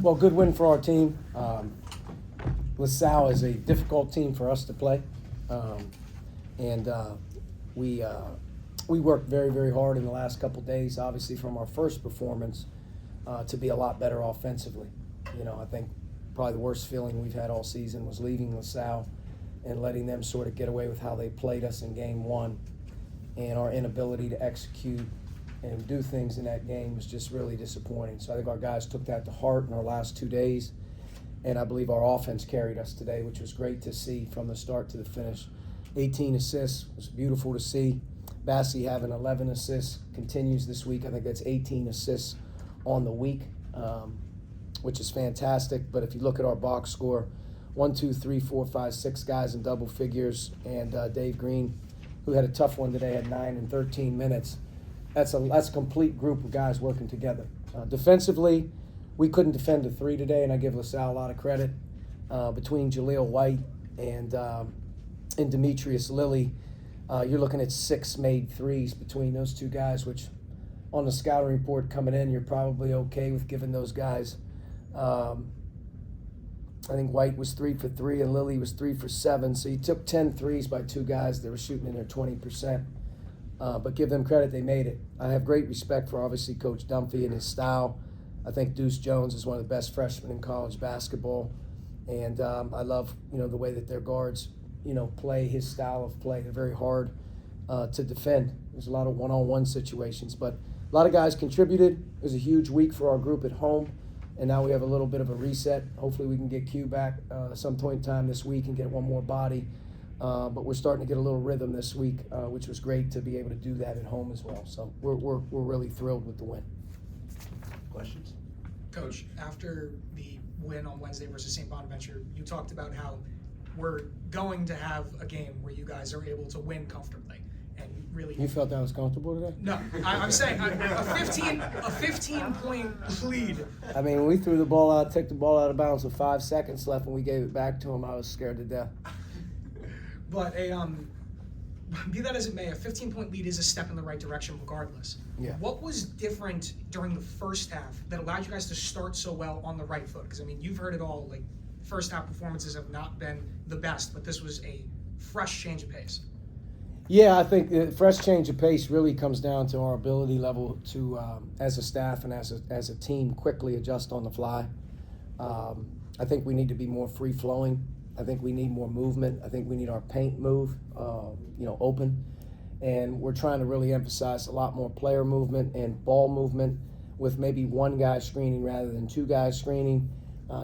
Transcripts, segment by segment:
Well, good win for our team. LaSalle is a difficult team for us to play, and we worked very, very hard in the last couple days, obviously from our first performance, to be a lot better offensively. I think probably the worst feeling we've had all season was leaving LaSalle and letting them sort of get away with how they played us in game one, and our inability to execute and do things in that game was just really disappointing. So I think our guys took that to heart in our last 2 days, and I believe our offense carried us today, which was great to see from the start to the finish. 18 assists was beautiful to see. Bassie having 11 assists continues this week. I think that's 18 assists on the week, which is fantastic. But if you look at our box score, 1, 2, 3, 4, 5, 6 guys in double figures, and Dave Green, who had a tough one today, had 9 and 13 minutes. That's a complete group of guys working together. Defensively, we couldn't defend a 3 today, and I give LaSalle a lot of credit. Between Jaleel White and Demetrius Lilly, you're looking at 6 made 3s between those two guys, which on the scouting report coming in, you're probably okay with giving those guys. I think White was 3 for 3 and Lilly was 3 for 7. So you took 10 threes by two guys that were shooting in their 20%. But give them credit, they made it. I have great respect for, obviously, Coach Dunphy and his style. I think Deuce Jones is one of the best freshmen in college basketball. And I love, the way that their guards, play his style of play. They're very hard to defend. There's a lot of one-on-one situations. But a lot of guys contributed. It was a huge week for our group at home. And now we have a little bit of a reset. Hopefully we can get Q back some point in time this week and get one more body. But we're starting to get a little rhythm this week, which was great to be able to do that at home as well. So we're really thrilled with the win. Questions? Coach, after the win on Wednesday versus St. Bonaventure, you talked about how we're going to have a game where you guys are able to win comfortably. And really, You felt that was comfortable today? No, I'm saying a 15-point lead. I mean, when we threw the ball out, took the ball out of bounds with 5 seconds left, and we gave it back to him, I was scared to death. But be that as it may, a 15-point lead is a step in the right direction regardless. Yeah. What was different during the first half that allowed you guys to start so well on the right foot? Because, you've heard it all. Like, first half performances have not been the best, but this was a fresh change of pace. Yeah, I think the fresh change of pace really comes down to our ability level to, as a staff and as a team, quickly adjust on the fly. I think we need to be more free-flowing. I think we need more movement. I think we need our paint move, open. And we're trying to really emphasize a lot more player movement and ball movement with maybe one guy screening rather than two guys screening.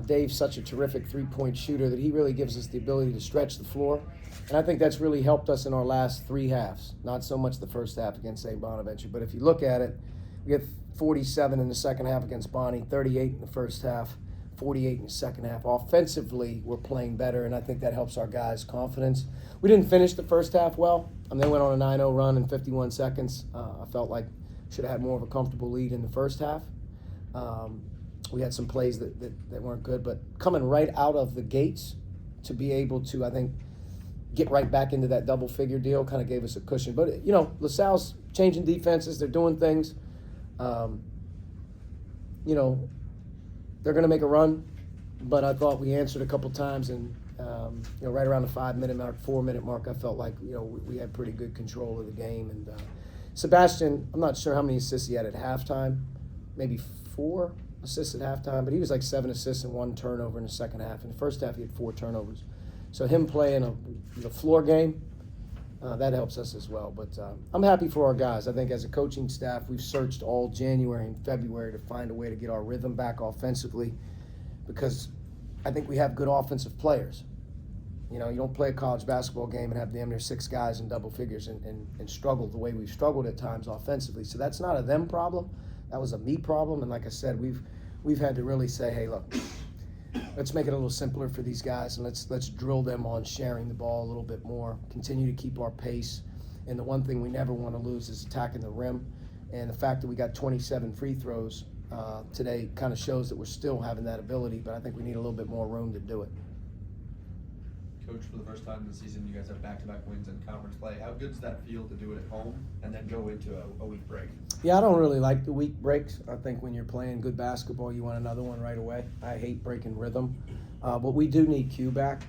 Dave's such a terrific three-point shooter that he really gives us the ability to stretch the floor. And I think that's really helped us in our last 3 halves, not so much the first half against St. Bonaventure. But if you look at it, we had 47 in the second half against Bonnie, 38 in the first half, 48 in the second half. Offensively, we're playing better, and I think that helps our guys' confidence. We didn't finish the first half well. They went on a 9-0 run in 51 seconds. I felt like should have had more of a comfortable lead in the first half. We had some plays that weren't good, but coming right out of the gates to be able to, I think, get right back into that double-figure deal kind of gave us a cushion. But, LaSalle's changing defenses. They're doing things. They're going to make a run, but I thought we answered a couple times, and right around the 5-minute mark, 4-minute mark, I felt like we had pretty good control of the game. And Sebastian, I'm not sure how many assists he had at halftime, maybe 4 assists at halftime, but he was like 7 assists and 1 turnover in the second half. In the first half, he had 4 turnovers. So him playing the floor game, that helps us as well. But I'm happy for our guys. I think as a coaching staff, we've searched all January and February to find a way to get our rhythm back offensively, because I think we have good offensive players. You don't play a college basketball game and have damn near 6 guys in double figures and struggle the way we've struggled at times offensively. So that's not a them problem. That was a me problem. And like I said, we've had to really say, hey, look, let's make it a little simpler for these guys, and let's drill them on sharing the ball a little bit more, continue to keep our pace. And the one thing we never want to lose is attacking the rim. And the fact that we got 27 free throws today kind of shows that we're still having that ability, but I think we need a little bit more room to do it. Coach, for the first time in the season, you guys have back-to-back wins in conference play. How good does that feel to do it at home and then go into a week break? Yeah, I don't really like the week breaks. I think when you're playing good basketball, you want another one right away. I hate breaking rhythm, but we do need Q back.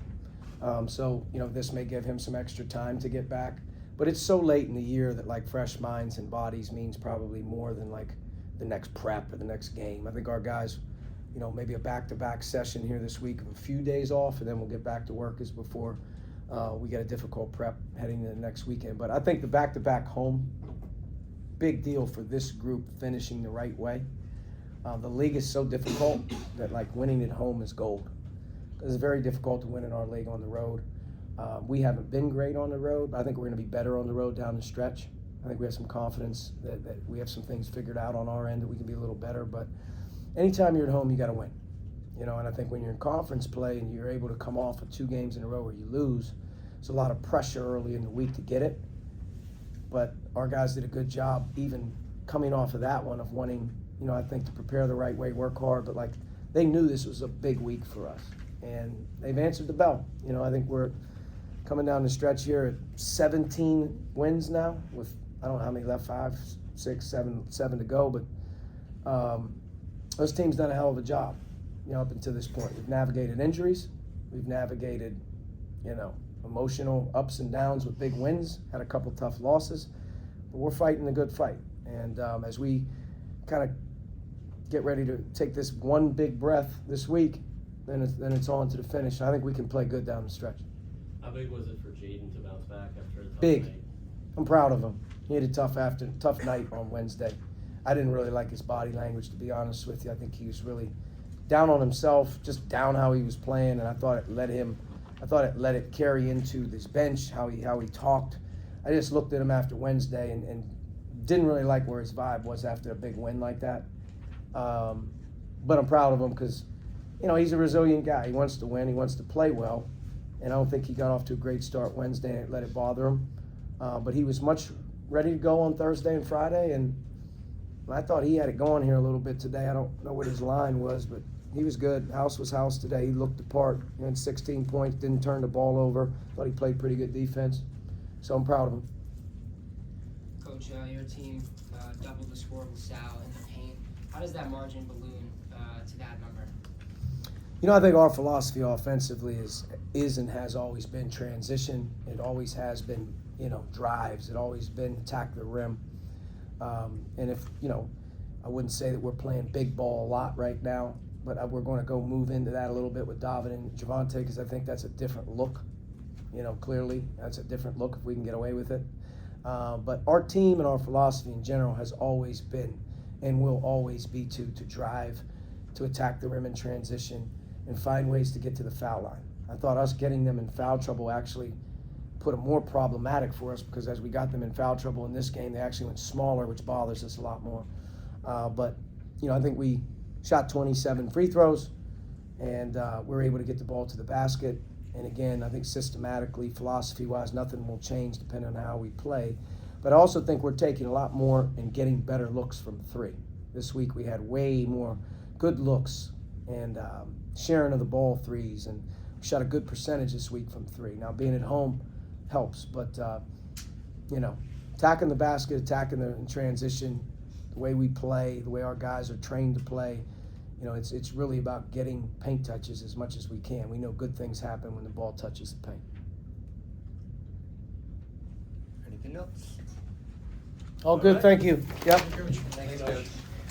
So, this may give him some extra time to get back. But it's so late in the year that, like, fresh minds and bodies means probably more than, like, the next prep or the next game. I think our guys, maybe a back-to-back session here this week of a few days off, and then we'll get back to work as before we get a difficult prep heading into the next weekend. But I think the back-to-back home, big deal for this group finishing the right way. The league is so difficult that, like, winning at home is gold. It's very difficult to win in our league on the road. We haven't been great on the road, but I think we're going to be better on the road down the stretch. I think we have some confidence that we have some things figured out on our end that we can be a little better. But anytime you're at home, you got to win. And I think when you're in conference play and you're able to come off of 2 games in a row where you lose, there's a lot of pressure early in the week to get it. But our guys did a good job even coming off of that one of wanting, I think, to prepare the right way, work hard. But, like, they knew this was a big week for us. And they've answered the bell. I think we're coming down the stretch here at 17 wins now with, I don't know how many left, 5, 6, 7 to go. But those teams done a hell of a job, up until this point. We've navigated injuries. We've navigated, emotional ups and downs with big wins, had a couple tough losses. But we're fighting a good fight. And as we kind of get ready to take this one big breath this week, then it's on to the finish. I think we can play good down the stretch. How big was it for Jaden to bounce back after a tough Big. night? I'm proud of him. He had a tough night on Wednesday. I didn't really like his body language, to be honest with you. I think he was really down on himself, just down how he was playing, and I thought it let it carry into this bench, how he talked. I just looked at him after Wednesday and didn't really like where his vibe was after a big win like that. But I'm proud of him because, he's a resilient guy. He wants to win. He wants to play well. And I don't think he got off to a great start Wednesday and let it bother him. But he was much ready to go on Thursday and Friday. And I thought he had it going here a little bit today. I don't know what his line was, but he was good. House was house today. He looked the part. He had 16 points, didn't turn the ball over. Thought he played pretty good defense. So I'm proud of him. Coach, your team doubled the score with Salle in the paint. How does that margin balloon to that number? I think our philosophy offensively is and has always been transition. It always has been, drives. It always been attack the rim. And if, I wouldn't say that we're playing big ball a lot right now, but we're going to go move into that a little bit with David and Javante because I think that's a different look. Clearly that's a different look if we can get away with it. But our team and our philosophy in general has always been and will always be to drive, to attack the rim in transition, and find ways to get to the foul line. I thought us getting them in foul trouble actually put it more problematic for us because as we got them in foul trouble in this game, they actually went smaller, which bothers us a lot more. But I think we shot 27 free throws, and we're able to get the ball to the basket. And again, I think systematically, philosophy-wise, nothing will change depending on how we play. But I also think we're taking a lot more and getting better looks from 3. This week we had way more good looks and sharing of the ball threes, and we shot a good percentage this week from 3. Now being at home helps, but attacking the basket, attacking the in transition, the way we play, the way our guys are trained to play, it's really about getting paint touches as much as we can. We know good things happen when the ball touches the paint. Anything else? All good, thank you. Yep. Coach. Thanks, Coach.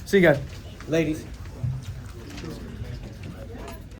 See you guys. Ladies.